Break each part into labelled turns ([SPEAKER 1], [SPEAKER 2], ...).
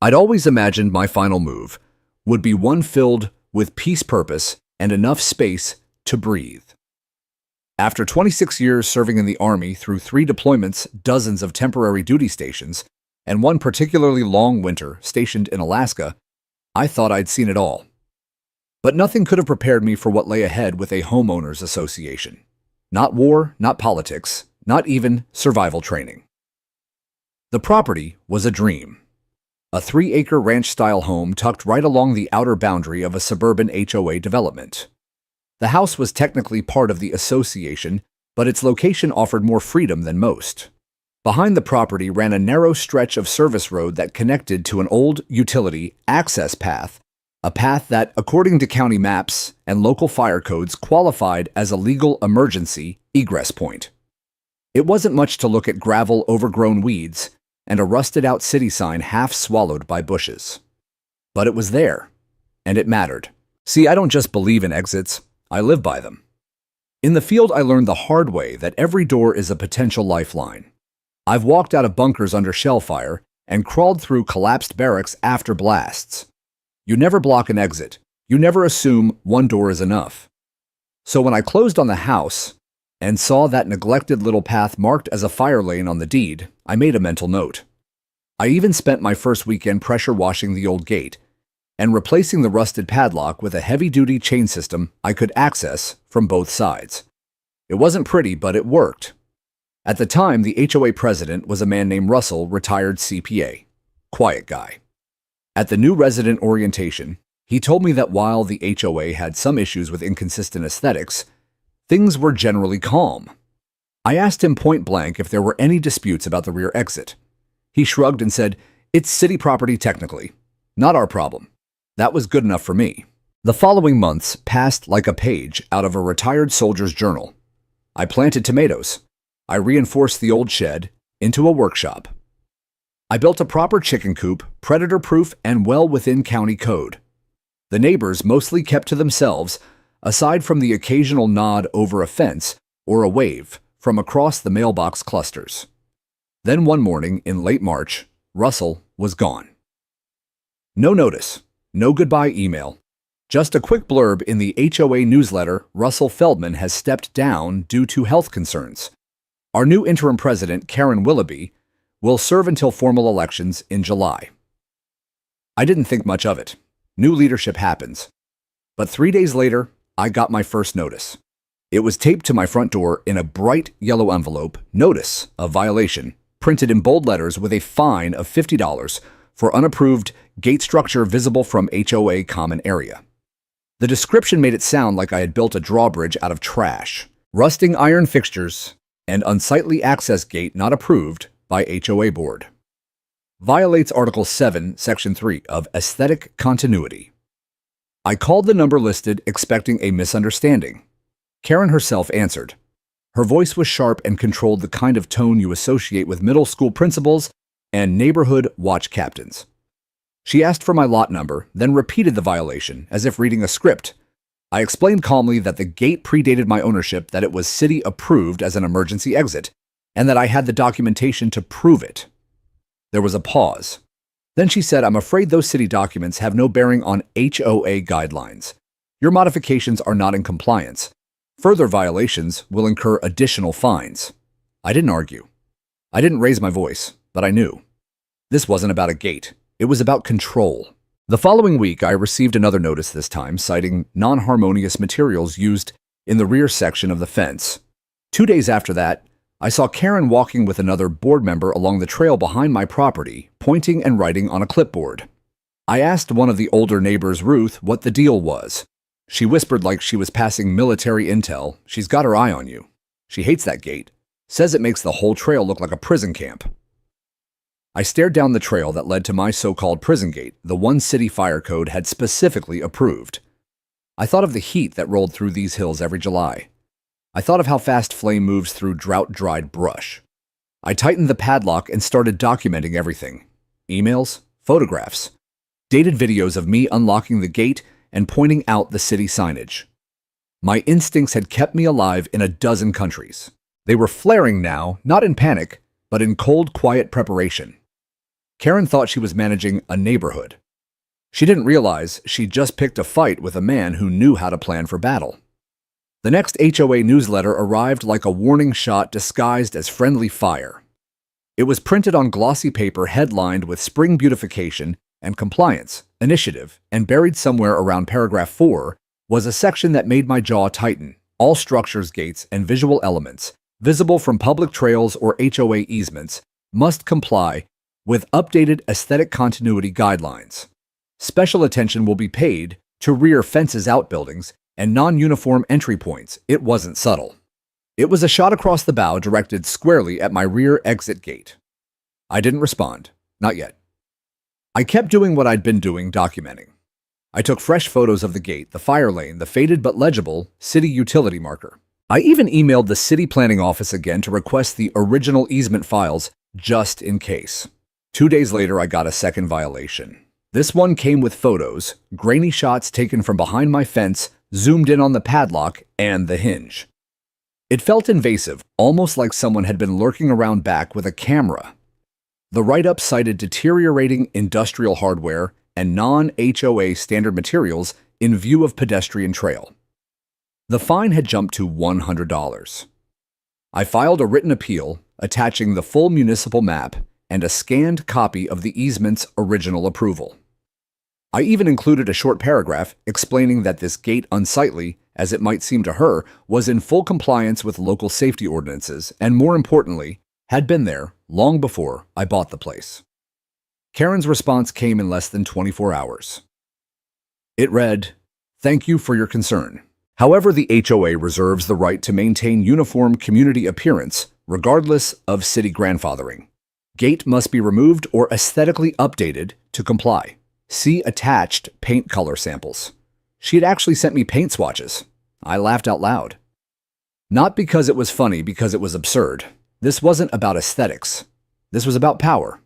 [SPEAKER 1] I'd always imagined my final move would be one filled with peace, purpose, and enough space to breathe. After 26 years serving in the Army through 3 deployments, dozens of temporary duty stations, and one particularly long winter stationed in Alaska, I thought I'd seen it all. But nothing could have prepared me for what lay ahead with a homeowners association. Not war, not politics, not even survival training. The property was a dream. A 3-acre ranch-style home tucked right along the outer boundary of a suburban HOA development. The house was technically part of the association, but its location offered more freedom than most. Behind the property ran a narrow stretch of service road that connected to an old utility access path, a path that, according to county maps and local fire codes, qualified as a legal emergency egress point. It wasn't much to look at: gravel, overgrown weeds, and a rusted-out city sign half swallowed by bushes. But it was there, and it mattered. See, I don't just believe in exits, I live by them. In the field, I learned the hard way that every door is a potential lifeline. I've walked out of bunkers under shell fire and crawled through collapsed barracks after blasts. You never block an exit. You never assume one door is enough. So when I closed on the house and saw that neglected little path marked as a fire lane on the deed, I made a mental note. I even spent my first weekend pressure washing the old gate and replacing the rusted padlock with a heavy-duty chain system I could access from both sides. It wasn't pretty, but it worked. At the time, the HOA president was a man named Russell, retired CPA. Quiet guy. At the new resident orientation, he told me that while the HOA had some issues with inconsistent aesthetics, things were generally calm. I asked him point blank if there were any disputes about the rear exit. He shrugged and said, "It's city property technically. Not our problem." That was good enough for me. The following months passed like a page out of a retired soldier's journal. I planted tomatoes. I reinforced the old shed into a workshop. I built a proper chicken coop, predator-proof and well within county code. The neighbors mostly kept to themselves, aside from the occasional nod over a fence or a wave from across the mailbox clusters. Then one morning in late March, Russell was gone. No notice, no goodbye email, just a quick blurb in the HOA newsletter: Russell Feldman has stepped down due to health concerns. Our new interim president, Karen Willoughby, will serve until formal elections in July. I didn't think much of it. New leadership happens. But 3 days later, I got my first notice. It was taped to my front door in a bright yellow envelope: notice of violation, printed in bold letters with a fine of $50 for unapproved gate structure visible from HOA common area. The description made it sound like I had built a drawbridge out of trash: rusting iron fixtures and unsightly access gate not approved by HOA board. Violates Article 7, Section 3 of Aesthetic Continuity. I called the number listed, expecting a misunderstanding. Karen herself answered. Her voice was sharp and controlled the kind of tone you associate with middle school principals and neighborhood watch captains. She asked for my lot number, then repeated the violation as if reading a script. I explained calmly that the gate predated my ownership, that it was city approved as an emergency exit, and that I had the documentation to prove it. There was a pause. Then she said, "I'm afraid those city documents have no bearing on HOA guidelines. Your modifications are not in compliance. Further violations will incur additional fines." I didn't argue. I didn't raise my voice, but I knew. This wasn't about a gate. It was about control. The following week, I received another notice, this time citing non-harmonious materials used in the rear section of the fence. 2 days after that, I saw Karen walking with another board member along the trail behind my property, pointing and writing on a clipboard. I asked one of the older neighbors, Ruth, what the deal was. She whispered like she was passing military intel. "She's got her eye on you. She hates that gate. Says it makes the whole trail look like a prison camp." I stared down the trail that led to my so-called prison gate, the one city fire code had specifically approved. I thought of the heat that rolled through these hills every July. I thought of how fast flame moves through drought-dried brush. I tightened the padlock and started documenting everything. Emails, photographs, dated videos of me unlocking the gate and pointing out the city signage. My instincts had kept me alive in a dozen countries. They were flaring now, not in panic, but in cold, quiet preparation. Karen thought she was managing a neighborhood. She didn't realize she'd just picked a fight with a man who knew how to plan for battle. The next HOA newsletter arrived like a warning shot disguised as friendly fire. It was printed on glossy paper headlined with spring beautification and compliance, initiative, and buried somewhere around paragraph 4 was a section that made my jaw tighten. All structures, gates, and visual elements, visible from public trails or HOA easements, must comply with updated aesthetic continuity guidelines. Special attention will be paid to rear fences, outbuildings, and non-uniform entry points. It wasn't subtle. It was a shot across the bow directed squarely at my rear exit gate. I didn't respond. Not yet. I kept doing what I'd been doing, documenting. I took fresh photos of the gate, the fire lane, the faded but legible city utility marker. I even emailed the city planning office again to request the original easement files just in case. 2 days later, I got a second violation. This one came with photos, grainy shots taken from behind my fence, zoomed in on the padlock and the hinge. It felt invasive, almost like someone had been lurking around back with a camera. The write-up cited deteriorating industrial hardware and non-HOA standard materials in view of pedestrian trail. The fine had jumped to $100. I filed a written appeal attaching the full municipal map and a scanned copy of the easement's original approval. I even included a short paragraph explaining that this gate, unsightly as it might seem to her, was in full compliance with local safety ordinances and, more importantly, had been there long before I bought the place. Karen's response came in less than 24 hours. It read, "Thank you for your concern. However, the HOA reserves the right to maintain uniform community appearance regardless of city grandfathering. Gate must be removed or aesthetically updated to comply. See attached paint color samples." She had actually sent me paint swatches. I laughed out loud. Not because it was funny, because it was absurd. This wasn't about aesthetics. This was about power.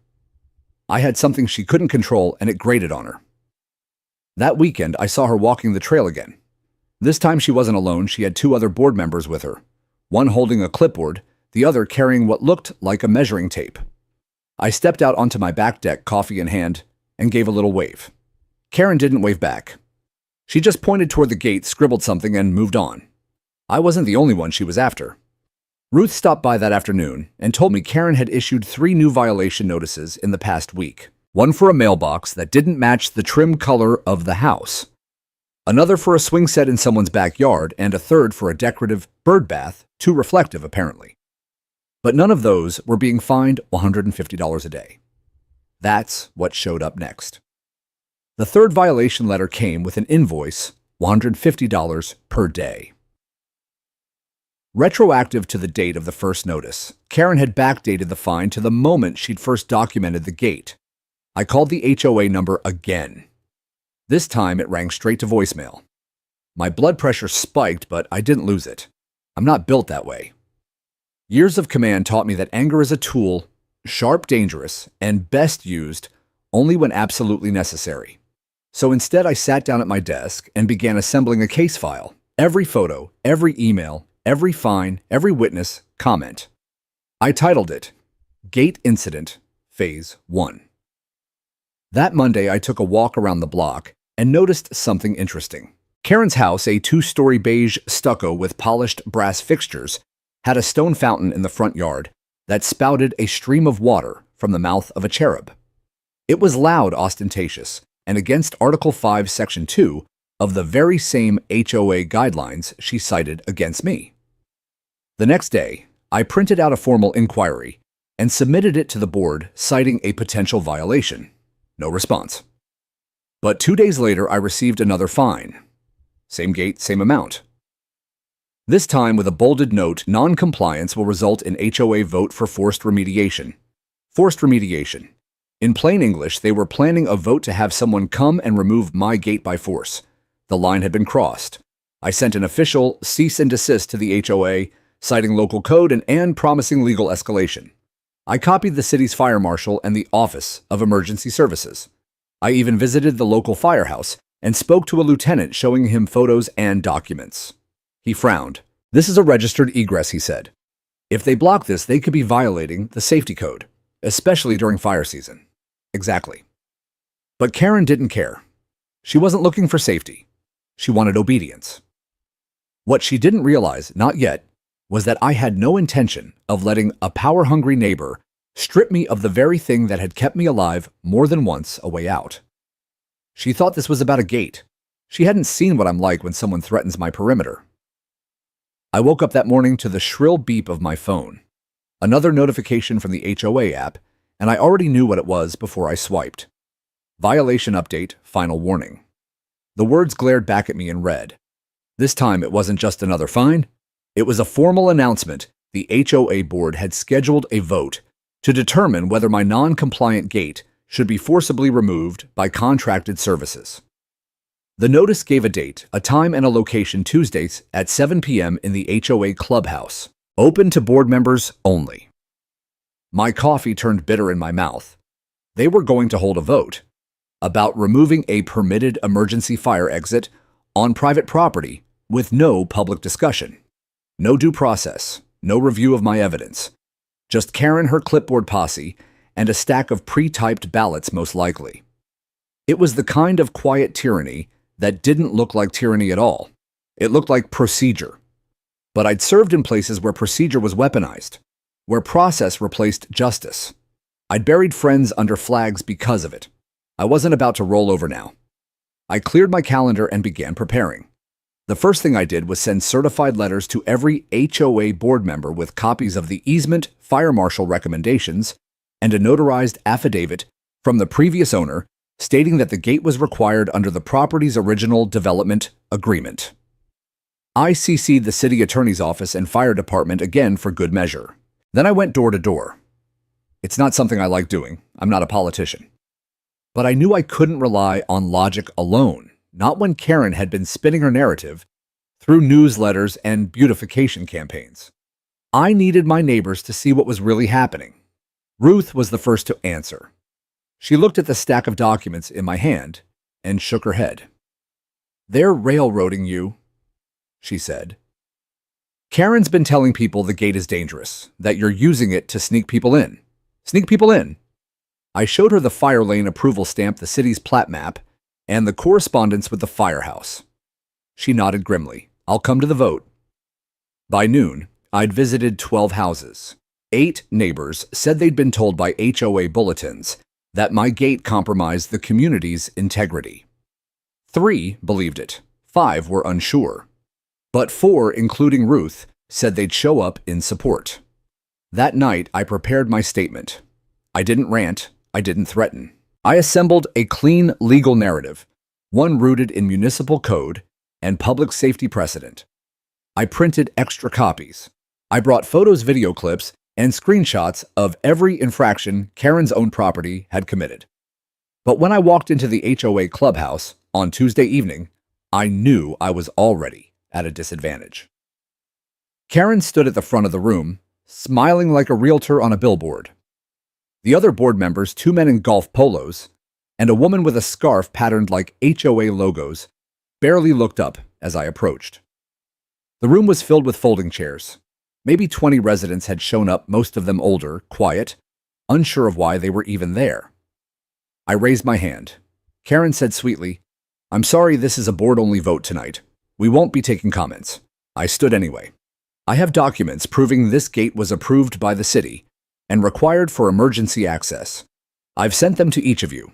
[SPEAKER 1] I had something she couldn't control, and it grated on her. That weekend, I saw her walking the trail again. This time she wasn't alone. She had 2 other board members with her, one holding a clipboard, the other carrying what looked like a measuring tape. I stepped out onto my back deck, coffee in hand, and gave a little wave. Karen didn't wave back. She just pointed toward the gate, scribbled something, and moved on. I wasn't the only one she was after. Ruth stopped by that afternoon and told me Karen had issued 3 new violation notices in the past week. One for a mailbox that didn't match the trim color of the house, another for a swing set in someone's backyard, and a third for a decorative bird bath, too reflective apparently. But none of those were being fined $150 a day. That's what showed up next. The third violation letter came with an invoice, $150 per day. Retroactive to the date of the first notice, Karen had backdated the fine to the moment she'd first documented the gate. I called the HOA number again. This time it rang straight to voicemail. My blood pressure spiked, but I didn't lose it. I'm not built that way. Years of command taught me that anger is a tool, sharp, dangerous, and best used only when absolutely necessary. So instead, I sat down at my desk and began assembling a case file. Every photo, every email, every fine, every witness, comment. I titled it, Gate Incident, Phase 1. That Monday, I took a walk around the block and noticed something interesting. Karen's house, a 2-story beige stucco with polished brass fixtures, had a stone fountain in the front yard that spouted a stream of water from the mouth of a cherub. It was loud, ostentatious, and against Article 5, Section 2 of the very same HOA guidelines she cited against me. The next day, I printed out a formal inquiry and submitted it to the board, citing a potential violation. No response. But 2 days later, I received another fine. Same gate, same amount. This time with a bolded note, non-compliance will result in HOA vote for forced remediation. Forced remediation. In plain English, they were planning a vote to have someone come and remove my gate by force. The line had been crossed. I sent an official cease and desist to the HOA, citing local code and promising legal escalation. I copied the city's fire marshal and the Office of Emergency Services. I even visited the local firehouse and spoke to a lieutenant, showing him photos and documents. He frowned. "This is a registered egress," he said. "If they block this, they could be violating the safety code, especially during fire season." Exactly. But Karen didn't care. She wasn't looking for safety. She wanted obedience. What she didn't realize, not yet, was that I had no intention of letting a power-hungry neighbor strip me of the very thing that had kept me alive more than once a way out. She thought this was about a gate. She hadn't seen what I'm like when someone threatens my perimeter. I woke up that morning to the shrill beep of my phone, another notification from the HOA app, and I already knew what it was before I swiped. Violation update, final warning. The words glared back at me in red. This time it wasn't just another fine. It was a formal announcement the HOA board had scheduled a vote to determine whether my non-compliant gate should be forcibly removed by contracted services. The notice gave a date, a time, and a location: Tuesdays at 7 p.m. in the HOA clubhouse, open to board members only. My coffee turned bitter in my mouth. They were going to hold a vote about removing a permitted emergency fire exit on private property with no public discussion, no due process, no review of my evidence, just Karen, her clipboard posse, and a stack of pre-typed ballots most likely. It was the kind of quiet tyranny that didn't look like tyranny at all. It looked like procedure. But I'd served in places where procedure was weaponized, where process replaced justice. I'd buried friends under flags because of it. I wasn't about to roll over now. I cleared my calendar and began preparing. The first thing I did was send certified letters to every HOA board member with copies of the easement, fire marshal recommendations, and a notarized affidavit from the previous owner stating that the gate was required under the property's original development agreement. I CC'd the city attorney's office and fire department again for good measure. Then I went door to door. It's not something I like doing. I'm not a politician. But I knew I couldn't rely on logic alone, not when Karen had been spinning her narrative through newsletters and beautification campaigns. I needed my neighbors to see what was really happening. Ruth was the first to answer. She looked at the stack of documents in my hand and shook her head. "They're railroading you," she said. "Karen's been telling people the gate is dangerous, that you're using it to sneak people in. Sneak people in." I showed her the fire lane approval stamp, the city's plat map, and the correspondence with the firehouse. She nodded grimly. "I'll come to the vote." By noon, I'd visited 12 houses. 8 neighbors said they'd been told by HOA bulletins that my gate compromised the community's integrity. 3 believed it. 5 were unsure. But 4, including Ruth, said they'd show up in support. That night, I prepared my statement. I didn't rant. I didn't threaten. I assembled a clean legal narrative, one rooted in municipal code and public safety precedent. I printed extra copies. I brought photos, video clips, and screenshots of every infraction Karen's own property had committed. But when I walked into the HOA clubhouse on Tuesday evening, I knew I was already at a disadvantage. Karen stood at the front of the room, smiling like a realtor on a billboard. The other board members, 2 men in golf polos, and a woman with a scarf patterned like HOA logos, barely looked up as I approached. The room was filled with folding chairs. Maybe 20 residents had shown up, most of them older, quiet, unsure of why they were even there. I raised my hand. Karen said sweetly, "I'm sorry, this is a board-only vote tonight. We won't be taking comments." I stood anyway. "I have documents proving this gate was approved by the city and required for emergency access. I've sent them to each of you.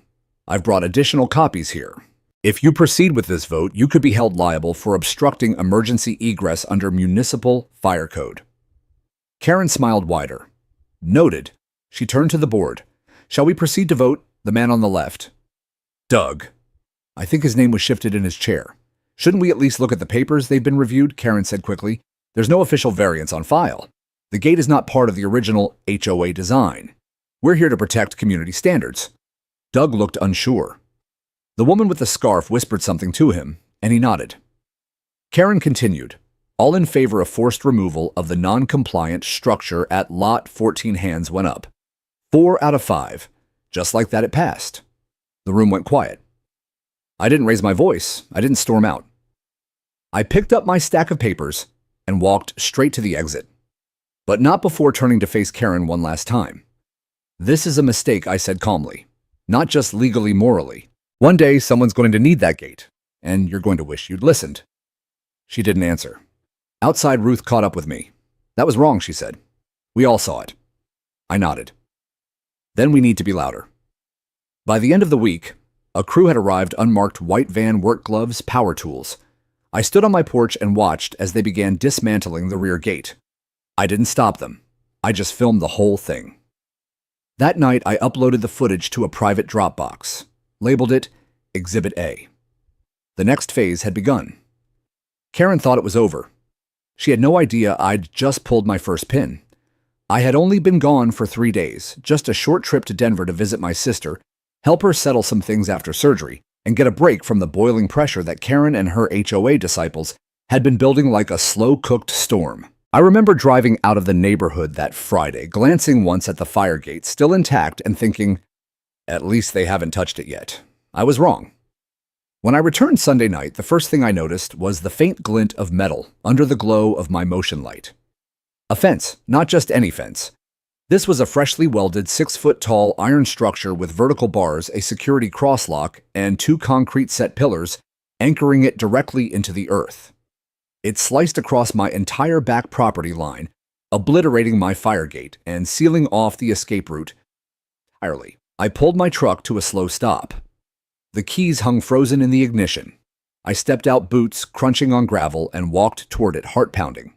[SPEAKER 1] I've brought additional copies here. If you proceed with this vote, you could be held liable for obstructing emergency egress under municipal fire code." Karen smiled wider. "Noted." She turned to the board. "Shall we proceed to vote?" The man on the left. "Doug." I think his name was shifted in his chair. "Shouldn't we at least look at the papers they've been reviewed?" Karen said quickly. "There's no official variance on file. The gate is not part of the original HOA design. We're here to protect community standards." Doug looked unsure. The woman with the scarf whispered something to him, and he nodded. Karen continued. "All in favor of forced removal of the non-compliant structure at Lot 14." Hands went up. 4 out of 5. Just like that, it passed. The room went quiet. I didn't raise my voice. I didn't storm out. I picked up my stack of papers and walked straight to the exit. But not before turning to face Karen one last time. "This is a mistake," I said calmly. not just legally, morally. One day, someone's going to need that gate, and you're going to wish you'd listened. She didn't answer. Outside, Ruth caught up with me. That was wrong, she said. We all saw it. I nodded. Then we need to be louder. By the end of the week, a crew had arrived, unmarked white van, work gloves, power tools. I stood on my porch and watched as they began dismantling the rear gate. I didn't stop them. I just filmed the whole thing. That night, I uploaded the footage to a private Dropbox, labeled it Exhibit A. The next phase had begun. Karen thought it was over. She had no idea I'd just pulled my first pin. I had only been gone for 3 days, just a short trip to Denver to visit my sister, help her settle some things after surgery, and get a break from the boiling pressure that Karen and her HOA disciples had been building like a slow-cooked storm. I remember driving out of the neighborhood that Friday, glancing once at the fire gate, still intact, and thinking, at least they haven't touched it yet. I was wrong. When I returned Sunday night, the first thing I noticed was the faint glint of metal under the glow of my motion light. A fence, not just any fence. This was a freshly welded 6-foot-tall iron structure with vertical bars, a security crosslock, and 2 concrete set pillars anchoring it directly into the earth. It sliced across my entire back property line, obliterating my fire gate and sealing off the escape route entirely. I pulled my truck to a slow stop. The keys hung frozen in the ignition. I stepped out, boots crunching on gravel, and walked toward it, heart pounding.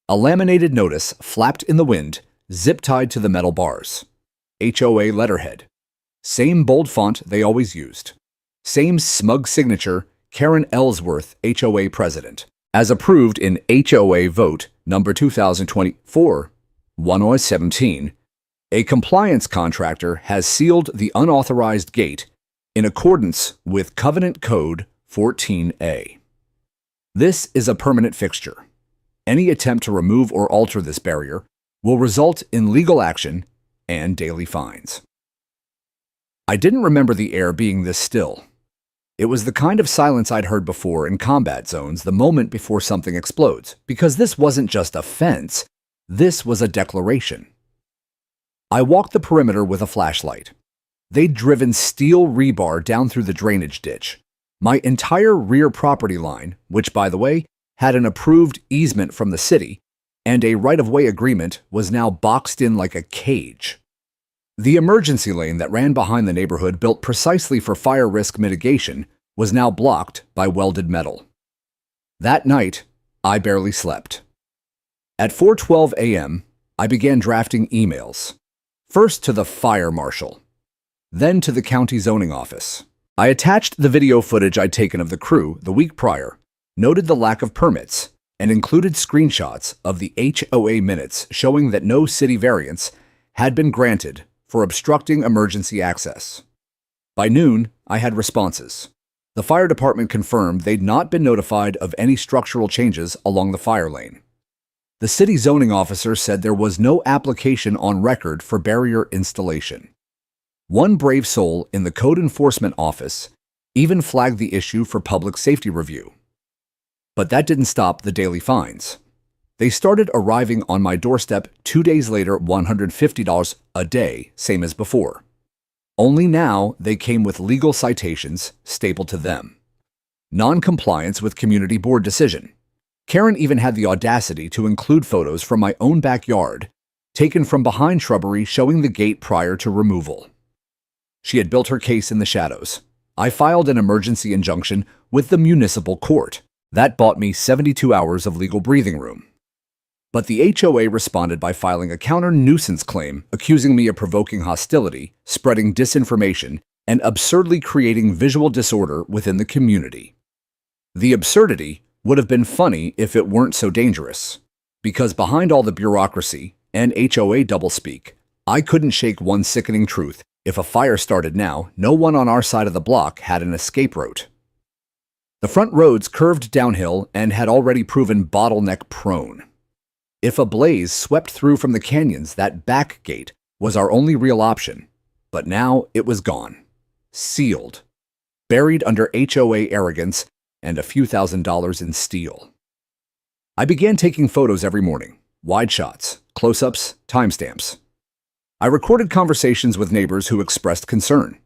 [SPEAKER 1] A laminated notice flapped in the wind, zip-tied to the metal bars. HOA letterhead. Same bold font they always used. Same smug signature, Karen Ellsworth, HOA President. As approved in HOA Vote number 2024-117, a compliance contractor has sealed the unauthorized gate in accordance with Covenant Code 14A. This is a permanent fixture. Any attempt to remove or alter this barrier will result in legal action and daily fines. I didn't remember the air being this still. It was the kind of silence I'd heard before in combat zones the moment before something explodes, because this wasn't just a fence, this was a declaration. I walked the perimeter with a flashlight. They'd driven steel rebar down through the drainage ditch. My entire rear property line, which, by the way, had an approved easement from the city and a right-of-way agreement, was now boxed in like a cage. The emergency lane that ran behind the neighborhood, built precisely for fire risk mitigation, was now blocked by welded metal. That night, I barely slept. At 4:12 a.m., I began drafting emails. First to the fire marshal, then to the county zoning office. I attached the video footage I'd taken of the crew the week prior, noted the lack of permits, and included screenshots of the HOA minutes showing that no city variance had been granted for obstructing emergency access. By noon, I had responses. The fire department confirmed they'd not been notified of any structural changes along the fire lane. The city zoning officer said there was no application on record for barrier installation. One brave soul in the code enforcement office even flagged the issue for public safety review. But that didn't stop the daily fines. They started arriving on my doorstep 2 days later, $150 a day, same as before. Only now they came with legal citations stapled to them. Non-compliance with community board decision. Karen even had the audacity to include photos from my own backyard, taken from behind shrubbery showing the gate prior to removal. She had built her case in the shadows. I filed an emergency injunction with the municipal court. That bought me 72 hours of legal breathing room. But the HOA responded by filing a counter-nuisance claim, accusing me of provoking hostility, spreading disinformation, and absurdly creating visual disorder within the community. The absurdity would have been funny if it weren't so dangerous, because behind all the bureaucracy and HOA doublespeak, I couldn't shake one sickening truth. If a fire started now, no one on our side of the block had an escape route. The front roads curved downhill and had already proven bottleneck prone. If a blaze swept through from the canyons, that back gate was our only real option. But now it was gone. Sealed. Buried under HOA arrogance and a few $1,000s in steel. I began taking photos every morning. Wide shots, close-ups, timestamps. I recorded conversations with neighbors who expressed concern.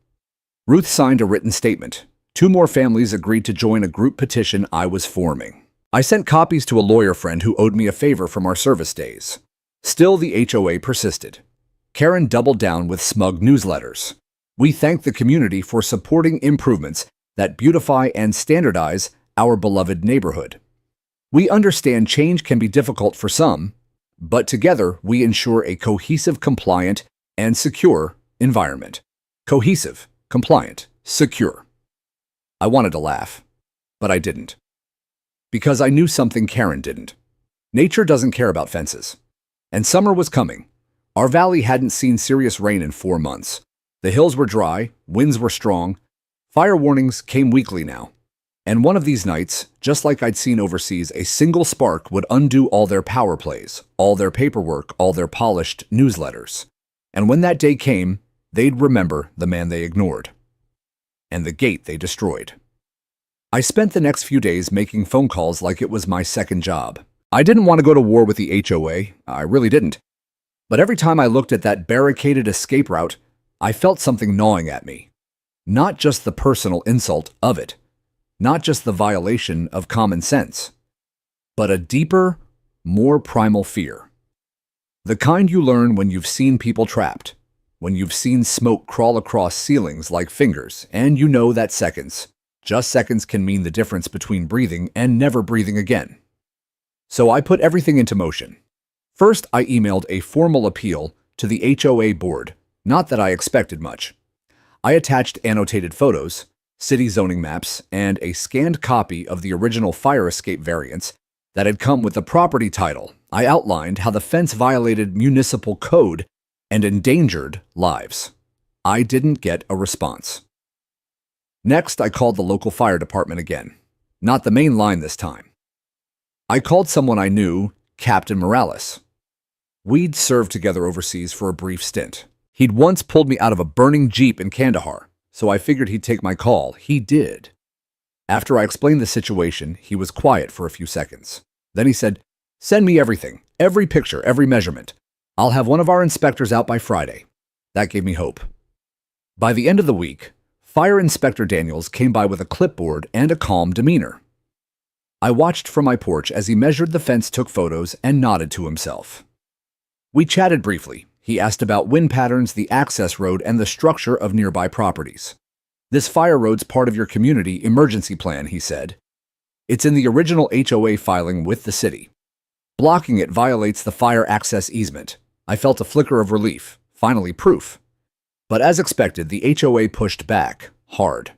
[SPEAKER 1] Ruth signed a written statement. 2 more families agreed to join a group petition I was forming. I sent copies to a lawyer friend who owed me a favor from our service days. Still, the HOA persisted. Karen doubled down with smug newsletters. We thank the community for supporting improvements that beautify and standardize our beloved neighborhood. We understand change can be difficult for some, but together we ensure a cohesive, compliant, and secure environment. Cohesive, compliant, secure. I wanted to laugh, but I didn't. Because I knew something Karen didn't. Nature doesn't care about fences. And summer was coming. Our valley hadn't seen serious rain in 4 months. The hills were dry, winds were strong. Fire warnings came weekly now. And one of these nights, just like I'd seen overseas, a single spark would undo all their power plays, all their paperwork, all their polished newsletters. And when that day came, they'd remember the man they ignored. And the gate they destroyed. I spent the next few days making phone calls like it was my second job. I didn't want to go to war with the HOA, I really didn't. But every time I looked at that barricaded escape route, I felt something gnawing at me. Not just the personal insult of it, not just the violation of common sense, but a deeper, more primal fear. The kind you learn when you've seen people trapped, when you've seen smoke crawl across ceilings like fingers, and you know that seconds, just seconds, can mean the difference between breathing and never breathing again. So I put everything into motion. First, I emailed a formal appeal to the HOA board, not that I expected much. I attached annotated photos, city zoning maps, and a scanned copy of the original fire escape variants that had come with the property title. I outlined how the fence violated municipal code and endangered lives. I didn't get a response. Next, I called the local fire department again. Not the main line this time. I called someone I knew, Captain Morales. We'd served together overseas for a brief stint. He'd once pulled me out of a burning Jeep in Kandahar, so I figured he'd take my call. He did. After I explained the situation, he was quiet for a few seconds. Then he said, "Send me everything, every picture, every measurement. I'll have one of our inspectors out by Friday." That gave me hope. By the end of the week, Fire Inspector Daniels came by with a clipboard and a calm demeanor. I watched from my porch as he measured the fence, took photos, and nodded to himself. We chatted briefly. He asked about wind patterns, the access road, and the structure of nearby properties. "This fire road's part of your community emergency plan," he said. "It's in the original HOA filing with the city. Blocking it violates the fire access easement." I felt a flicker of relief. Finally, proof. But as expected, the HOA pushed back hard.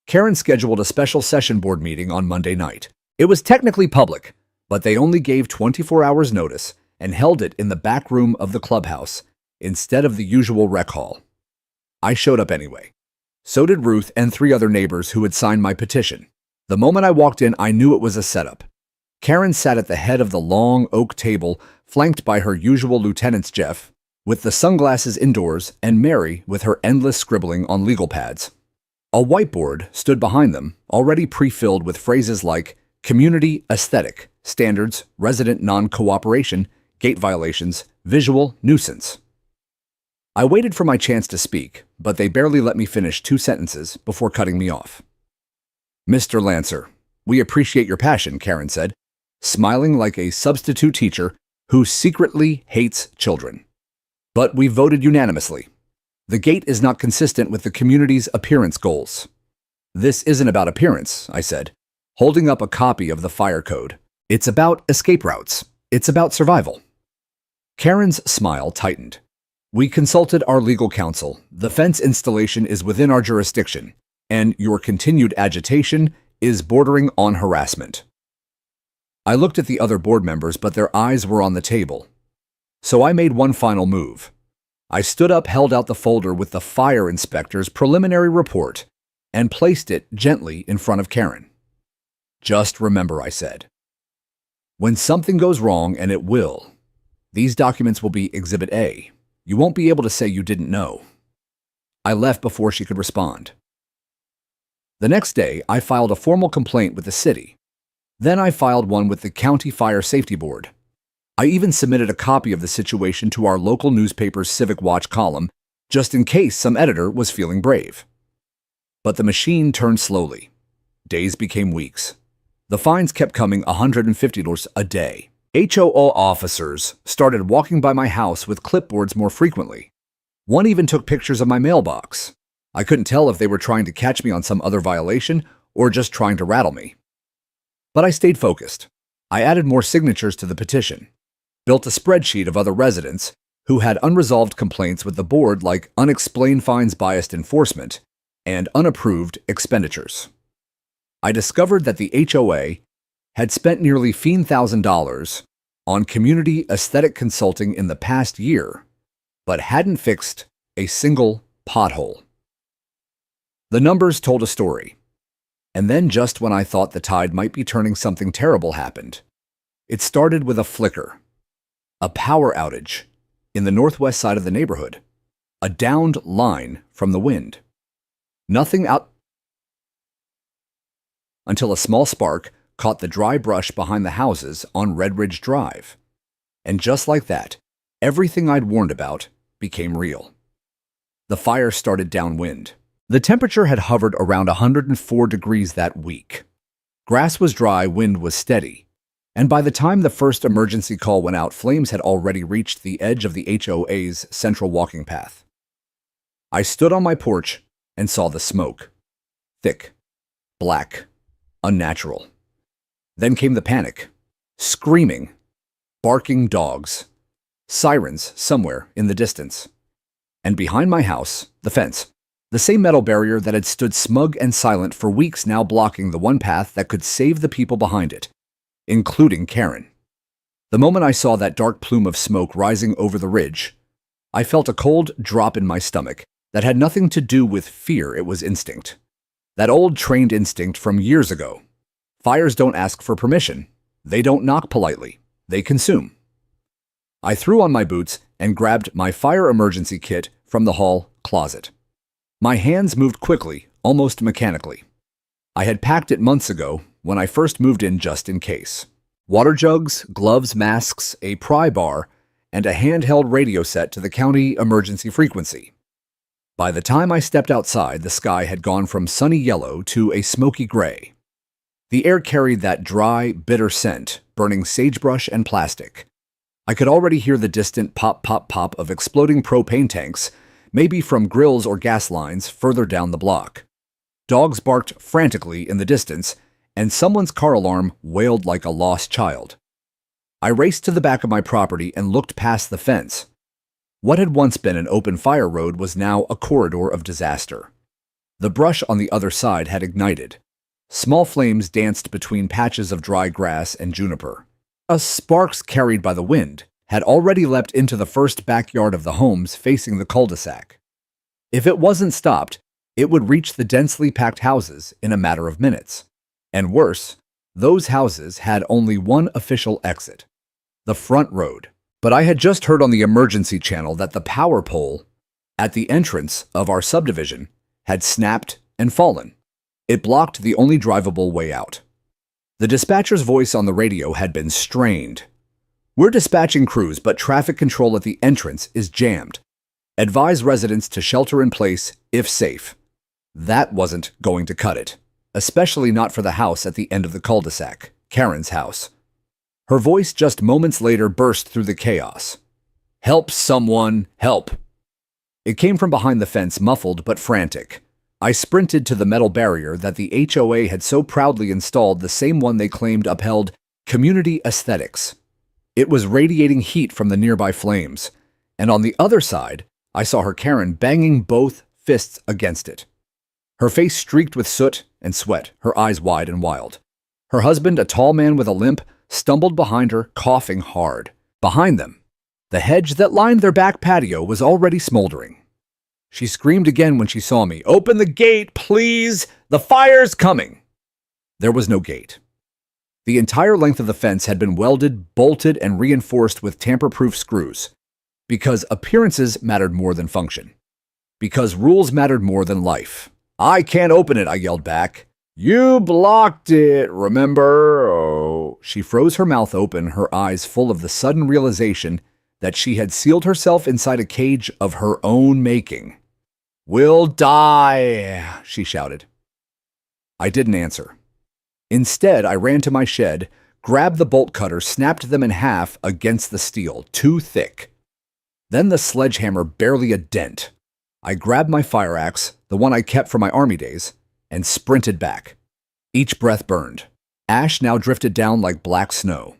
[SPEAKER 1] Karen scheduled a special session board meeting on Monday night. It was technically public, but they only gave 24 hours notice and held it in the back room of the clubhouse instead of the usual rec hall. I showed up anyway. So did Ruth and 3 other neighbors who had signed my petition. The moment I walked in, I knew it was a setup. Karen sat at the head of the long oak table, flanked by her usual lieutenants, Jeff, with the sunglasses indoors, and Mary with her endless scribbling on legal pads. A whiteboard stood behind them, already pre-filled with phrases like community aesthetic, standards, resident non-cooperation, gate violations, visual nuisance. I waited for my chance to speak, but they barely let me finish 2 sentences before cutting me off. "Mr. Lancer, we appreciate your passion," Karen said, smiling like a substitute teacher who secretly hates children. "But we voted unanimously. The gate is not consistent with the community's appearance goals." "This isn't about appearance," I said, holding up a copy of the fire code. "It's about escape routes. It's about survival." Karen's smile tightened. "We consulted our legal counsel. The fence installation is within our jurisdiction, and your continued agitation is bordering on harassment." I looked at the other board members, but their eyes were on the table. So I made one final move. I stood up, held out the folder with the fire inspector's preliminary report, and placed it gently in front of Karen. "Just remember," I said, "when something goes wrong, and it will, these documents will be Exhibit A. You won't be able to say you didn't know." I left before she could respond. The next day, I filed a formal complaint with the city. Then I filed one with the County Fire Safety Board. I even submitted a copy of the situation to our local newspaper's Civic Watch column, just in case some editor was feeling brave. But the machine turned slowly. Days became weeks. The fines kept coming $150 a day. HOA officers started walking by my house with clipboards more frequently. One even took pictures of my mailbox. I couldn't tell if they were trying to catch me on some other violation or just trying to rattle me. But I stayed focused. I added more signatures to the petition, built a spreadsheet of other residents who had unresolved complaints with the board like unexplained fines, biased enforcement, and unapproved expenditures. I discovered that the HOA had spent nearly $15,000 on community aesthetic consulting in the past year, but hadn't fixed a single pothole. The numbers told a story. And then just when I thought the tide might be turning, something terrible happened. It started with a flicker, a power outage in the northwest side of the neighborhood, a downed line from the wind. Nothing out until a small spark caught the dry brush behind the houses on Red Ridge Drive. And just like that, everything I'd warned about became real. The fire started downwind. The temperature had hovered around 104 degrees that week. Grass was dry, wind was steady, and by the time the first emergency call went out, flames had already reached the edge of the HOA's central walking path. I stood on my porch and saw the smoke. Thick, black, unnatural. Then came the panic. Screaming, barking dogs, sirens somewhere in the distance. And behind my house, the fence. The same metal barrier that had stood smug and silent for weeks, now blocking the one path that could save the people behind it, including Karen. The moment I saw that dark plume of smoke rising over the ridge, I felt a cold drop in my stomach that had nothing to do with fear. It was instinct. That old trained instinct from years ago. Fires don't ask for permission. They don't knock politely. They consume. I threw on my boots and grabbed my fire emergency kit from the hall closet. My hands moved quickly, almost mechanically. I had packed it months ago when I first moved in, just in case. Water jugs, gloves, masks, a pry bar, and a handheld radio set to the county emergency frequency. By the time I stepped outside, the sky had gone from sunny yellow to a smoky gray. The air carried that dry, bitter scent, burning sagebrush and plastic. I could already hear the distant pop, pop, pop of exploding propane tanks, maybe from grills or gas lines further down the block. Dogs barked frantically in the distance, and someone's car alarm wailed like a lost child. I raced to the back of my property and looked past the fence. What had once been an open fire road was now a corridor of disaster. The brush on the other side had ignited. Small flames danced between patches of dry grass and juniper. Sparks carried by the wind had already leapt into the first backyard of the homes facing the cul-de-sac. If it wasn't stopped, it would reach the densely packed houses in a matter of minutes. And worse, those houses had only one official exit, the front road. But I had just heard on the emergency channel that the power pole at the entrance of our subdivision had snapped and fallen. It blocked the only drivable way out. The dispatcher's voice on the radio had been strained. "We're dispatching crews, but traffic control at the entrance is jammed. Advise residents to shelter in place if safe." That wasn't going to cut it, especially not for the house at the end of the cul-de-sac, Karen's house. Her voice just moments later burst through the chaos. "Help someone, help!" It came from behind the fence, muffled but frantic. I sprinted to the metal barrier that the HOA had so proudly installed, the same one they claimed upheld community aesthetics. It was radiating heat from the nearby flames, and on the other side, I saw her Karen banging both fists against it. Her face streaked with soot and sweat, her eyes wide and wild. Her husband, a tall man with a limp, stumbled behind her, coughing hard. Behind them, the hedge that lined their back patio was already smoldering. She screamed again when she saw me. "Open the gate, please! The fire's coming!" There was no gate. The entire length of the fence had been welded, bolted, and reinforced with tamper-proof screws. Because appearances mattered more than function. Because rules mattered more than life. "I can't open it," I yelled back. "You blocked it, remember?" Oh. She froze her mouth open, her eyes full of the sudden realization that she had sealed herself inside a cage of her own making. "We'll die," she shouted. I didn't answer. Instead, I ran to my shed, grabbed the bolt cutter, snapped them in half against the steel, too thick. Then the sledgehammer barely a dent. I grabbed my fire axe, the one I kept from my army days, and sprinted back. Each breath burned. Ash now drifted down like black snow.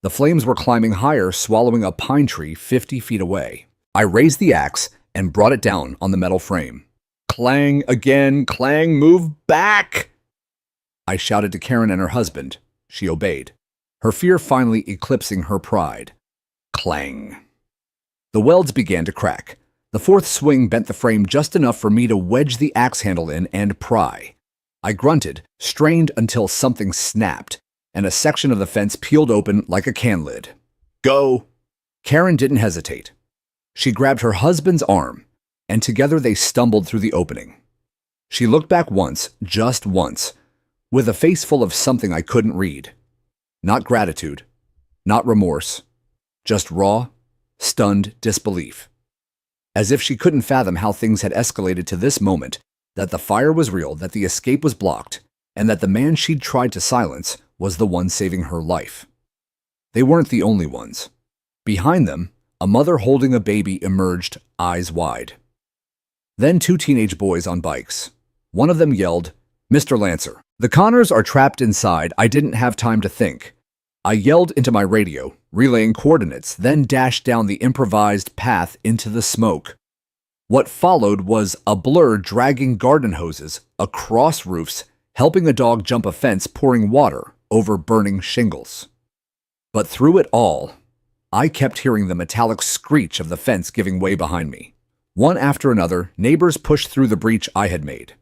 [SPEAKER 1] The flames were climbing higher, swallowing a pine tree 50 feet away. I raised the axe and brought it down on the metal frame. "Clang again, clang, move back!" I shouted to Karen and her husband. She obeyed, her fear finally eclipsing her pride. Clang. The welds began to crack. The fourth swing bent the frame just enough for me to wedge the axe handle in and pry. I grunted, strained until something snapped, and a section of the fence peeled open like a can lid. "Go!" Karen didn't hesitate. She grabbed her husband's arm, and together they stumbled through the opening. She looked back once, just once, with a face full of something I couldn't read. Not gratitude, not remorse, just raw, stunned disbelief. As if she couldn't fathom how things had escalated to this moment, that the fire was real, that the escape was blocked, and that the man she'd tried to silence was the one saving her life. They weren't the only ones. Behind them, a mother holding a baby emerged, eyes wide. Then two teenage boys on bikes. One of them yelled, "Mr. Lancer, the Connors are trapped inside." I didn't have time to think. I yelled into my radio, relaying coordinates, then dashed down the improvised path into the smoke. What followed was a blur dragging garden hoses across roofs, helping a dog jump a fence, pouring water over burning shingles. But through it all, I kept hearing the metallic screech of the fence giving way behind me. One after another, neighbors pushed through the breach I had made.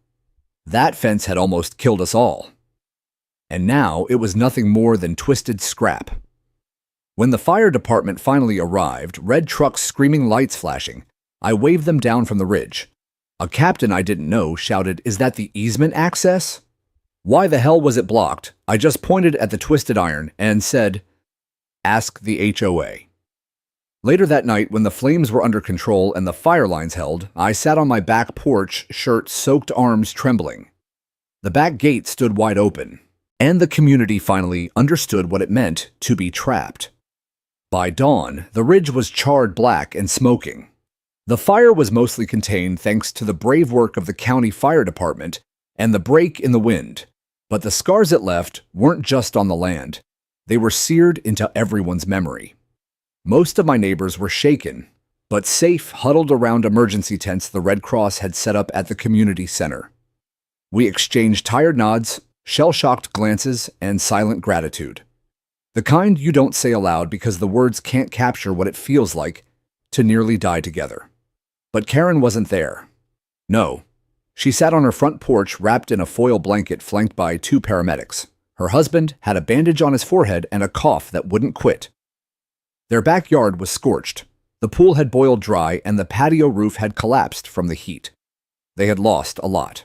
[SPEAKER 1] That fence had almost killed us all. And now it was nothing more than twisted scrap. When the fire department finally arrived, red trucks screaming, lights flashing, I waved them down from the ridge. A captain I didn't know shouted, "Is that the easement access?" Why the hell was it blocked? I just pointed at the twisted iron and said, "Ask the HOA." Later that night, when the flames were under control and the fire lines held, I sat on my back porch, shirt-soaked arms trembling. The back gate stood wide open, and the community finally understood what it meant to be trapped. By dawn, the ridge was charred black and smoking. The fire was mostly contained thanks to the brave work of the county fire department and the break in the wind. But the scars it left weren't just on the land. They were seared into everyone's memory. Most of my neighbors were shaken, but safe, huddled around emergency tents the Red Cross had set up at the community center. We exchanged tired nods, shell-shocked glances, and silent gratitude. The kind you don't say aloud because the words can't capture what it feels like to nearly die together. But Karen wasn't there. No. She sat on her front porch wrapped in a foil blanket flanked by two paramedics. Her husband had a bandage on his forehead and a cough that wouldn't quit. Their backyard was scorched. The pool had boiled dry and the patio roof had collapsed from the heat. They had lost a lot.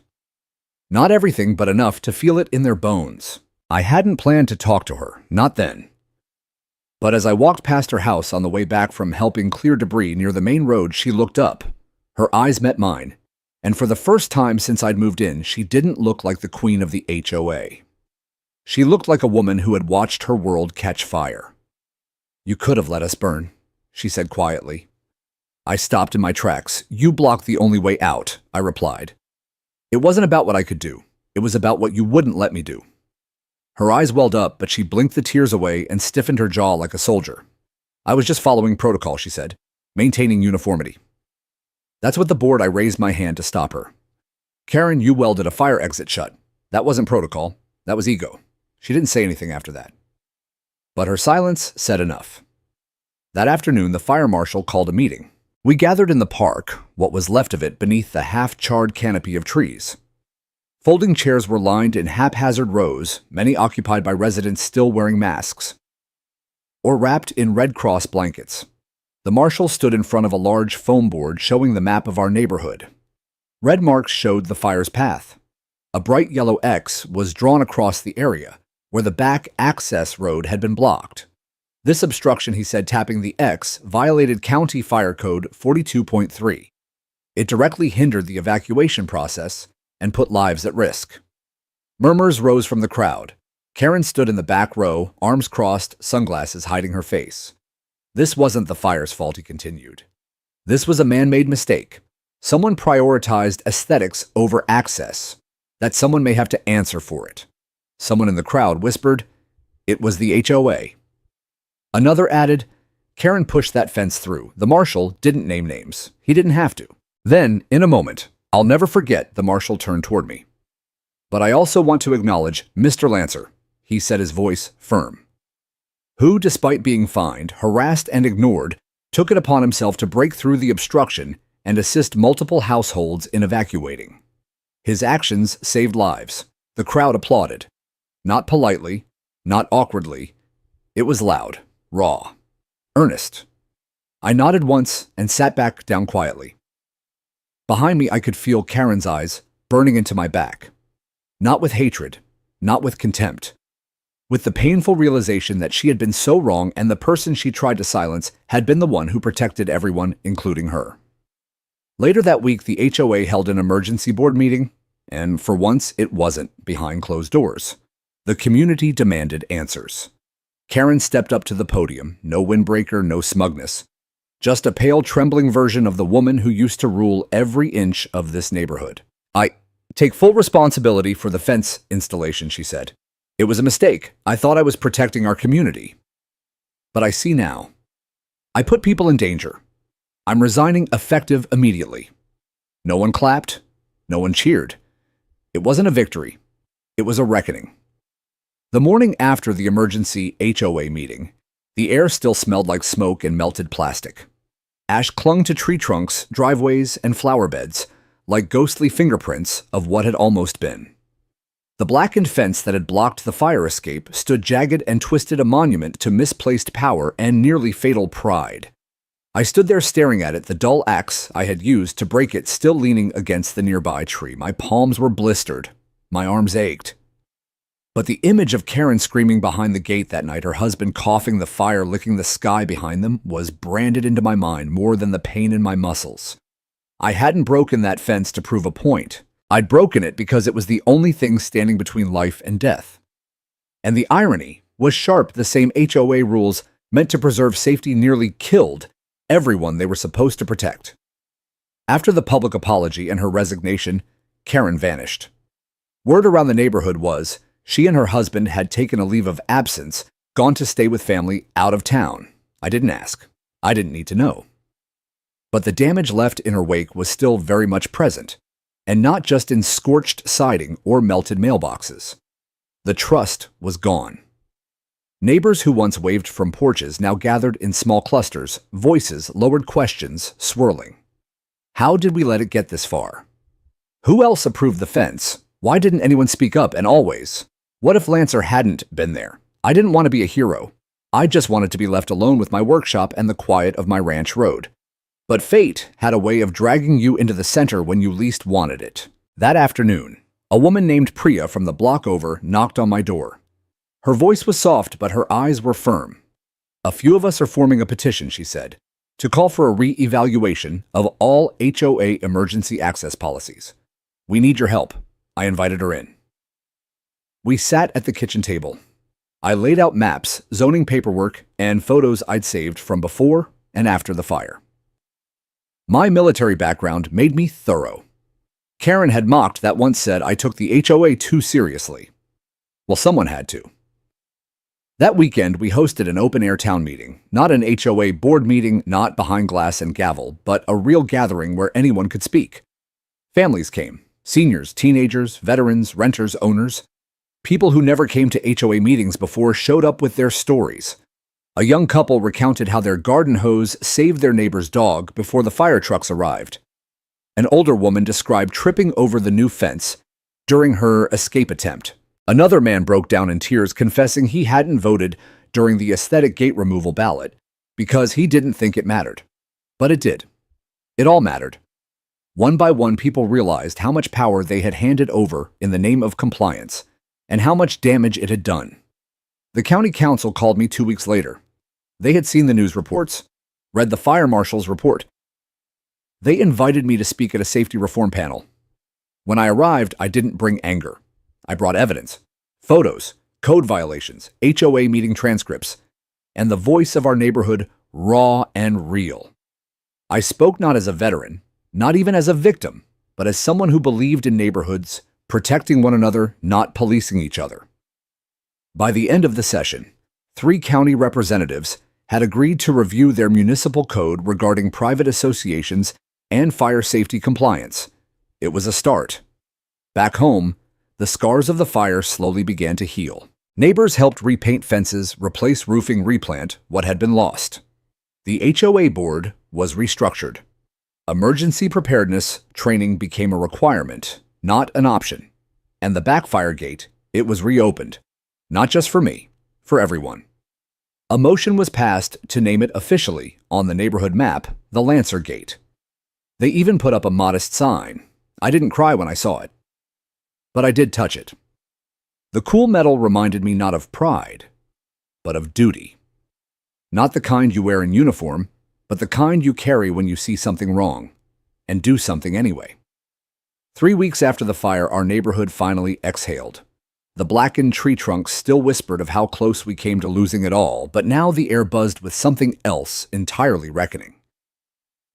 [SPEAKER 1] Not everything, but enough to feel it in their bones. I hadn't planned to talk to her, not then. But as I walked past her house on the way back from helping clear debris near the main road, she looked up. Her eyes met mine, and for the first time since I'd moved in, she didn't look like the queen of the HOA. She looked like a woman who had watched her world catch fire. "You could have let us burn," she said quietly. I stopped in my tracks. "You blocked the only way out," I replied. "It wasn't about what I could do. It was about what you wouldn't let me do." Her eyes welled up, but she blinked the tears away and stiffened her jaw like a soldier. "I was just following protocol," she said, "maintaining uniformity." That's what the board. I raised my hand to stop her. "Karen, you welded a fire exit shut. That wasn't protocol. That was ego." She didn't say anything after that. But her silence said enough. That afternoon, the fire marshal called a meeting. We gathered in the park, what was left of it beneath the half-charred canopy of trees. Folding chairs were lined in haphazard rows, many occupied by residents still wearing masks, or wrapped in Red Cross blankets. The marshal stood in front of a large foam board showing the map of our neighborhood. Red marks showed the fire's path. A bright yellow X was drawn across the area, where the back access road had been blocked. This obstruction, he said, tapping the X, violated County Fire Code 42.3. It directly hindered the evacuation process and put lives at risk. Murmurs rose from the crowd. Karen stood in the back row, arms crossed, sunglasses hiding her face. This wasn't the fire's fault, he continued. This was a man-made mistake. Someone prioritized aesthetics over access. That someone may have to answer for it. Someone in the crowd whispered, "It was the HOA." Another added, "Karen pushed that fence through. The marshal didn't name names. He didn't have to." Then, in a moment, I'll never forget, the marshal turned toward me. "But I also want to acknowledge Mr. Lancer," he said, his voice firm, "who, despite being fined, harassed, and ignored, took it upon himself to break through the obstruction and assist multiple households in evacuating. His actions saved lives." The crowd applauded. Not politely, not awkwardly. It was loud, raw, earnest. I nodded once and sat back down quietly. Behind me, I could feel Karen's eyes burning into my back. Not with hatred, not with contempt. With the painful realization that she had been so wrong and the person she tried to silence had been the one who protected everyone, including her. Later that week, the HOA held an emergency board meeting, and for once, it wasn't behind closed doors. The community demanded answers. Karen stepped up to the podium, no windbreaker, no smugness. Just a pale, trembling version of the woman who used to rule every inch of this neighborhood. "I take full responsibility for the fence installation," she said. "It was a mistake. I thought I was protecting our community. But I see now. I put people in danger. I'm resigning effective immediately." No one clapped. No one cheered. It wasn't a victory. It was a reckoning. The morning after the emergency HOA meeting, the air still smelled like smoke and melted plastic. Ash clung to tree trunks, driveways, and flower beds, like ghostly fingerprints of what had almost been. The blackened fence that had blocked the fire escape stood jagged and twisted, a monument to misplaced power and nearly fatal pride. I stood there staring at it, the dull axe I had used to break it still leaning against the nearby tree. My palms were blistered. My arms ached. But the image of Karen screaming behind the gate that night, her husband coughing, the fire licking the sky behind them, was branded into my mind more than the pain in my muscles. I hadn't broken that fence to prove a point. I'd broken it because it was the only thing standing between life and death. And the irony was sharp. The same HOA rules meant to preserve safety nearly killed everyone they were supposed to protect. After the public apology and her resignation, Karen vanished. Word around the neighborhood was she and her husband had taken a leave of absence, gone to stay with family out of town. I didn't ask. I didn't need to know. But the damage left in her wake was still very much present, and not just in scorched siding or melted mailboxes. The trust was gone. Neighbors who once waved from porches now gathered in small clusters, voices lowered, questions swirling. How did we let it get this far? Who else approved the fence? Why didn't anyone speak up? And always, what if Lancer hadn't been there? I didn't want to be a hero. I just wanted to be left alone with my workshop and the quiet of my ranch road. But fate had a way of dragging you into the center when you least wanted it. That afternoon, a woman named Priya from the block over knocked on my door. Her voice was soft, but her eyes were firm. "A few of us are forming a petition," she said, "to call for a re-evaluation of all HOA emergency access policies. We need your help." I invited her in. We sat at the kitchen table. I laid out maps, zoning paperwork, and photos I'd saved from before and after the fire. My military background made me thorough. Karen had mocked that, once said I took the HOA too seriously. Well, someone had to. That weekend, we hosted an open-air town meeting, not an HOA board meeting, not behind glass and gavel, but a real gathering where anyone could speak. Families came. Seniors, teenagers, veterans, renters, owners. People who never came to HOA meetings before showed up with their stories. A young couple recounted how their garden hose saved their neighbor's dog before the fire trucks arrived. An older woman described tripping over the new fence during her escape attempt. Another man broke down in tears, confessing he hadn't voted during the aesthetic gate removal ballot because he didn't think it mattered. But it did. It all mattered. One by one, people realized how much power they had handed over in the name of compliance and how much damage it had done. The county council called me 2 weeks later. They had seen the news reports, read the fire marshal's report. They invited me to speak at a safety reform panel. When I arrived, I didn't bring anger. I brought evidence, photos, code violations, HOA meeting transcripts, and the voice of our neighborhood, raw and real. I spoke not as a veteran, not even as a victim, but as someone who believed in neighborhoods, protecting one another, not policing each other. By the end of the session, 3 county representatives had agreed to review their municipal code regarding private associations and fire safety compliance. It was a start. Back home, the scars of the fire slowly began to heal. Neighbors helped repaint fences, replace roofing, replant what had been lost. The HOA board was restructured. Emergency preparedness training became a requirement, not an option. And the backfire gate, it was reopened. Not just for me, for everyone. A motion was passed to name it officially on the neighborhood map, the Lancer Gate. They even put up a modest sign. I didn't cry when I saw it, but I did touch it. The cool metal reminded me not of pride, but of duty. Not the kind you wear in uniform, but the kind you carry when you see something wrong, and do something anyway. 3 weeks after the fire, our neighborhood finally exhaled. The blackened tree trunks still whispered of how close we came to losing it all, but now the air buzzed with something else entirely reckoning.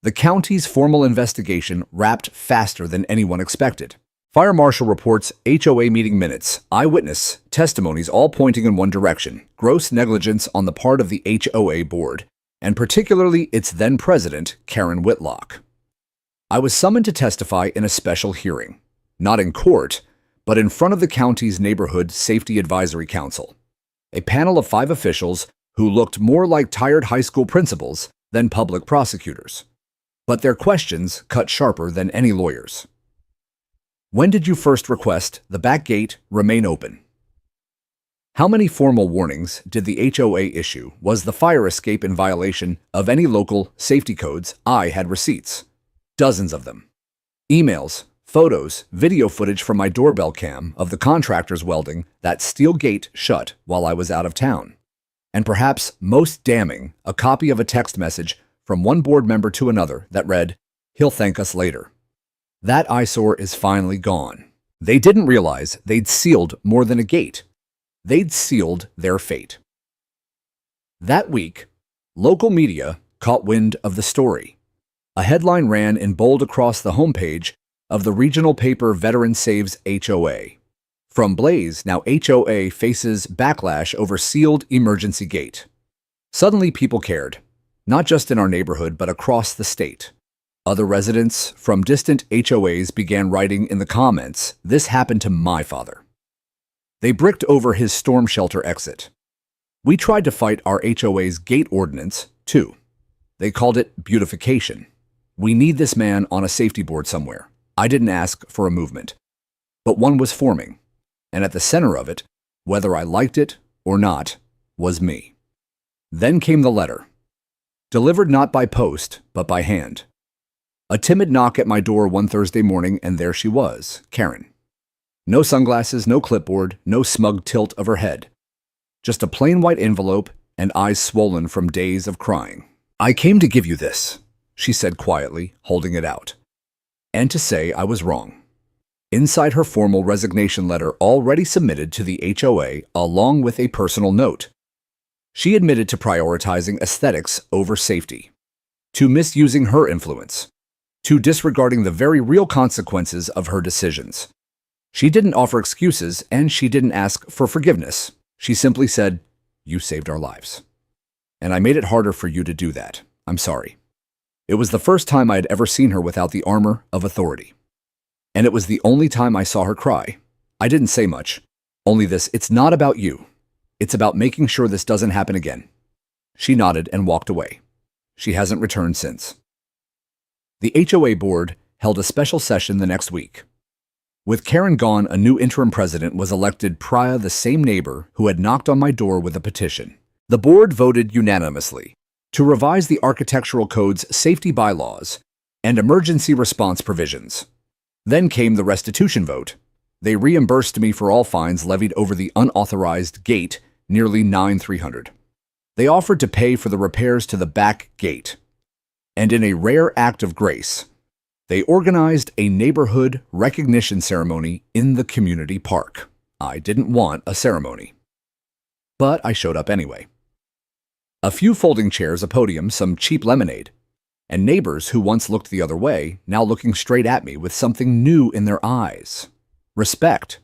[SPEAKER 1] The county's formal investigation wrapped faster than anyone expected. Fire marshal reports, HOA meeting minutes, eyewitness testimonies all pointing in one direction: gross negligence on the part of the HOA board, and particularly its then president, Karen Whitlock. I was summoned to testify in a special hearing, not in court, but in front of the county's Neighborhood Safety Advisory Council, a panel of 5 officials who looked more like tired high school principals than public prosecutors. But their questions cut sharper than any lawyers. When did you first request the back gate remain open? How many formal warnings did the HOA issue? Was the fire escape in violation of any local safety codes? I had receipts. Dozens of them. Emails, photos, video footage from my doorbell cam of the contractors welding that steel gate shut while I was out of town. And perhaps most damning, a copy of a text message from one board member to another that read, "He'll thank us later." That eyesore is finally gone. They didn't realize they'd sealed more than a gate. They'd sealed their fate. That week, local media caught wind of the story. A headline ran in bold across the homepage of the regional paper Veteran Saves HOA. From Blaze, now HOA faces backlash over sealed emergency gate. Suddenly people cared, not just in our neighborhood, but across the state. Other residents from distant HOAs began writing in the comments, "This happened to my father." They bricked over his storm shelter exit. We tried to fight our HOA's gate ordinance, too. They called it beautification. We need this man on a safety board somewhere. I didn't ask for a movement, but one was forming, and at the center of it, whether I liked it or not, was me. Then came the letter, delivered not by post, but by hand. A timid knock at my door one Thursday morning, and there she was, Karen. No sunglasses, no clipboard, no smug tilt of her head. Just a plain white envelope and eyes swollen from days of crying. "I came to give you this," she said quietly, holding it out, and to say I was wrong. Inside her formal resignation letter already submitted to the HOA, along with a personal note, she admitted to prioritizing aesthetics over safety, to misusing her influence, to disregarding the very real consequences of her decisions. She didn't offer excuses, and she didn't ask for forgiveness. She simply said, "You saved our lives, and I made it harder for you to do that. I'm sorry." It was the first time I had ever seen her without the armor of authority. And it was the only time I saw her cry. I didn't say much, only this: "It's not about you. It's about making sure this doesn't happen again." She nodded and walked away. She hasn't returned since. The HOA board held a special session the next week. With Karen gone, a new interim president was elected, Priya, the same neighbor who had knocked on my door with a petition. The board voted unanimously to revise the architectural code's safety bylaws and emergency response provisions. Then came the restitution vote. They reimbursed me for all fines levied over the unauthorized gate, nearly $9,300. They offered to pay for the repairs to the back gate. And in a rare act of grace, They organized a neighborhood recognition ceremony in the community park. I didn't want a ceremony, but I showed up anyway. A few folding chairs, a podium, some cheap lemonade, and neighbors who once looked the other way, now looking straight at me with something new in their eyes. Respect.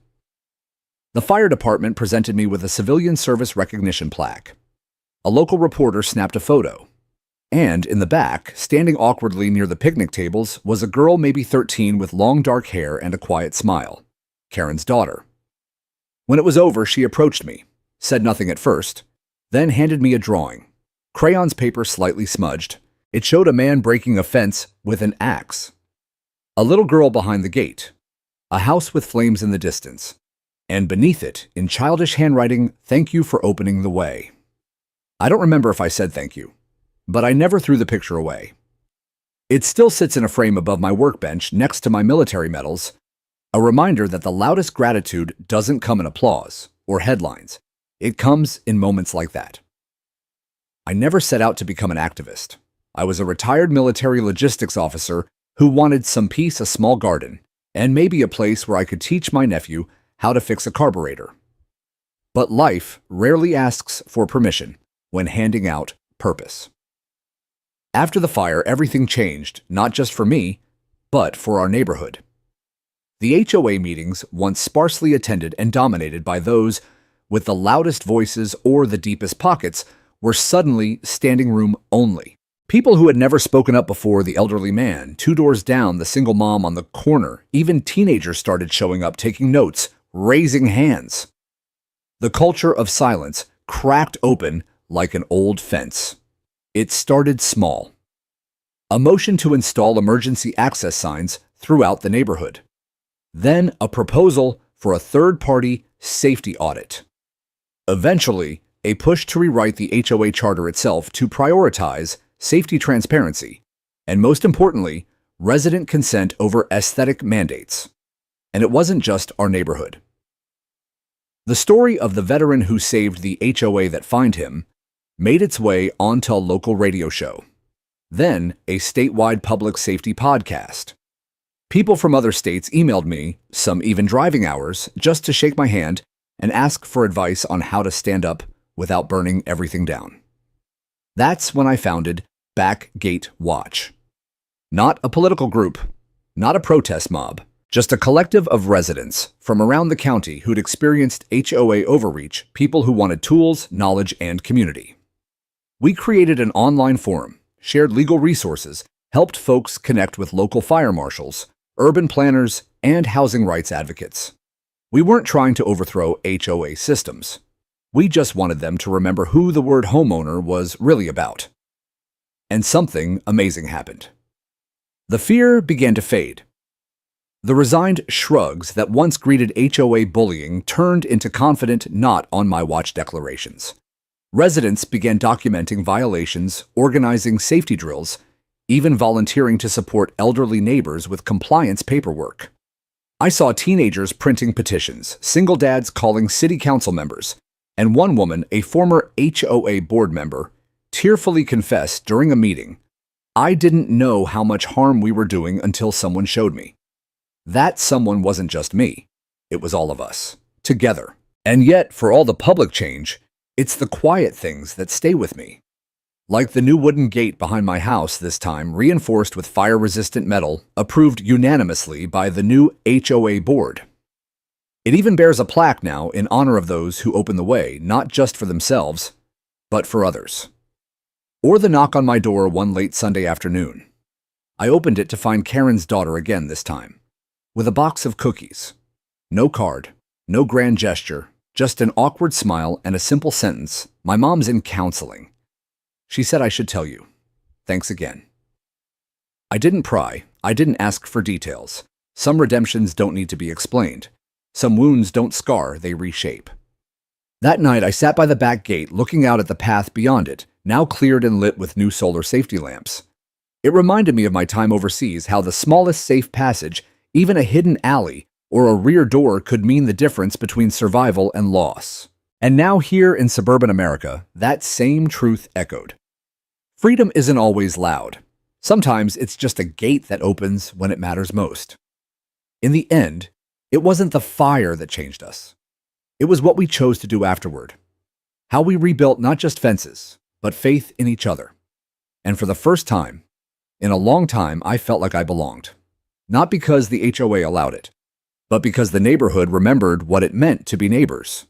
[SPEAKER 1] The fire department presented me with a civilian service recognition plaque. A local reporter snapped a photo. And in the back, standing awkwardly near the picnic tables, was a girl maybe 13 with long dark hair and a quiet smile. Karen's daughter. When it was over, she approached me, said nothing at first, then handed me a drawing. Crayon's paper slightly smudged. It showed a man breaking a fence with an axe. A little girl behind the gate. A house with flames in the distance. And beneath it, in childish handwriting, "Thank you for opening the way." I don't remember if I said thank you, but I never threw the picture away. It still sits in a frame above my workbench next to my military medals, a reminder that the loudest gratitude doesn't come in applause or headlines. It comes in moments like that. I never set out to become an activist. I was a retired military logistics officer who wanted some peace, a small garden, and maybe a place where I could teach my nephew how to fix a carburetor. But life rarely asks for permission when handing out purpose. After the fire, everything changed, not just for me, but for our neighborhood. The HOA meetings, once sparsely attended and dominated by those with the loudest voices or the deepest pockets, were suddenly standing room only. People who had never spoken up before, the elderly man, 2 doors down, the single mom on the corner, even teenagers started showing up, taking notes, raising hands. The culture of silence cracked open like an old fence. It started small. A motion to install emergency access signs throughout the neighborhood. Then a proposal for a third-party safety audit. Eventually, a push to rewrite the HOA charter itself to prioritize safety transparency, and most importantly, resident consent over aesthetic mandates. And it wasn't just our neighborhood. The story of the veteran who saved the HOA that fined him made its way onto a local radio show, then a statewide public safety podcast. People from other states emailed me, some even driving hours, just to shake my hand and ask for advice on how to stand up without burning everything down. That's when I founded Back Gate Watch. Not a political group, not a protest mob, just a collective of residents from around the county who'd experienced HOA overreach, people who wanted tools, knowledge, and community. We created an online forum, shared legal resources, helped folks connect with local fire marshals, urban planners, and housing rights advocates. We weren't trying to overthrow HOA systems. We just wanted them to remember who the word homeowner was really about. And something amazing happened. The fear began to fade. The resigned shrugs that once greeted HOA bullying turned into confident "not on my watch" declarations. Residents began documenting violations, organizing safety drills, even volunteering to support elderly neighbors with compliance paperwork. I saw teenagers printing petitions, single dads calling city council members, and one woman, a former HOA board member, tearfully confessed during a meeting, "I didn't know how much harm we were doing until someone showed me." That someone wasn't just me. It was all of us, together. And yet, for all the public change, it's the quiet things that stay with me. Like the new wooden gate behind my house this time, reinforced with fire-resistant metal, approved unanimously by the new HOA board. It even bears a plaque now in honor of those who open the way, not just for themselves, but for others. Or the knock on my door one late Sunday afternoon. I opened it to find Karen's daughter again this time, with a box of cookies. No card, no grand gesture, just an awkward smile and a simple sentence, "My mom's in counseling. She said I should tell you. Thanks again." I didn't pry. I didn't ask for details. Some redemptions don't need to be explained. Some wounds don't scar, they reshape. That night, I sat by the back gate looking out at the path beyond it, now cleared and lit with new solar safety lamps. It reminded me of my time overseas, how the smallest safe passage, even a hidden alley or a rear door, could mean the difference between survival and loss. And now here in suburban America, that same truth echoed. Freedom isn't always loud. Sometimes it's just a gate that opens when it matters most. In the end, it wasn't the fire that changed us. It was what we chose to do afterward. How we rebuilt not just fences, but faith in each other. And for the first time, in a long time, I felt like I belonged. Not because the HOA allowed it, but because the neighborhood remembered what it meant to be neighbors.